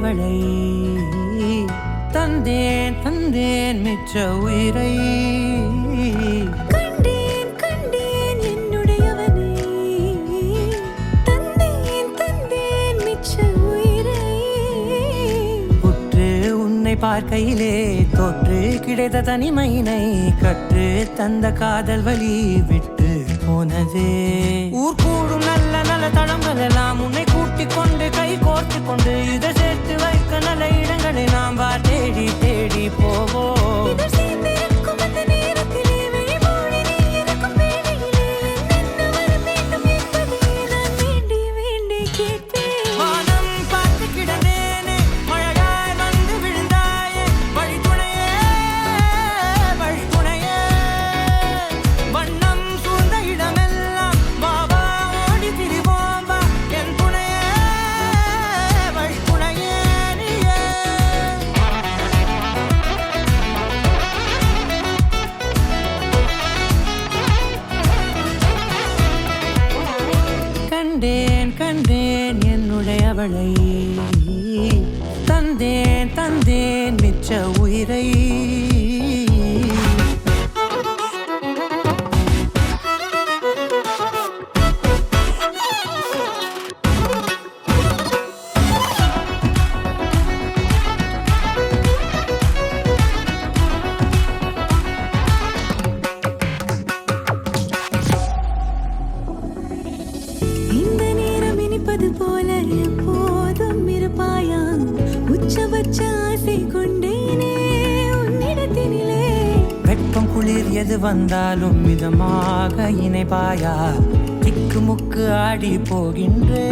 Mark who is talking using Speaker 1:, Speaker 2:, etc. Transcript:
Speaker 1: அவளை தந்தேன் தந்தேன் மிச்ச உயிரை
Speaker 2: கண்டேன் கண்டேன் என்னுடையவனை தந்தேன் தந்தேன் மிச்ச உயிரை
Speaker 1: உற்று உன்னை பார்க்கையிலே தொற்று கிடைத்த தனிமையினை கற்று தந்த காதல் வழி விட்டு போனதே ஊர் கூடும் நல்ல நல்ல தளங்கள் எல்லாம் உன்னை கூட்டிக் கொண்டு கை கோர்த்து கொண்டு இதை சேர்த்து வைக்க நல்ல இடங்களை நாம் வா தேடி தேடி போவோம்
Speaker 2: இதழ் சேர்ந்திருக்கும் அந்த நேரத்திலே விழிமூடி நீ இருக்கும் வேளையிலே என்ன வர வேண்டும் என்பதை நான் வேண்டி வேண்டி கேட்பேன்
Speaker 1: வானம் பார்த்து கிடந்தேனே மழையாய் வந்து விழுந்தாயே வழித்துணையே வழித்துணையே வண்ணம் சூழ்ந்த இடமெல்லாம் பாபா ஓடி திரிவோம் வா என் துணையே வழித்துணையே நீயே கண்டேன் கண்டேன் என்னுடையவளை தந்தேன் தந்தேன் மிச்ச உயிரை
Speaker 2: இந்த நேரம் இனிப்பது போல எப்போதும் இருப்பாயா உச்சபட்ச ஆசை கொண்டேனே உன்னிடத்தினிலே
Speaker 1: வெப்பம் குளிர் எது வந்தாலும் மிதமாக இணைப்பாயா திக்கு முக்கு ஆடி போகின்றே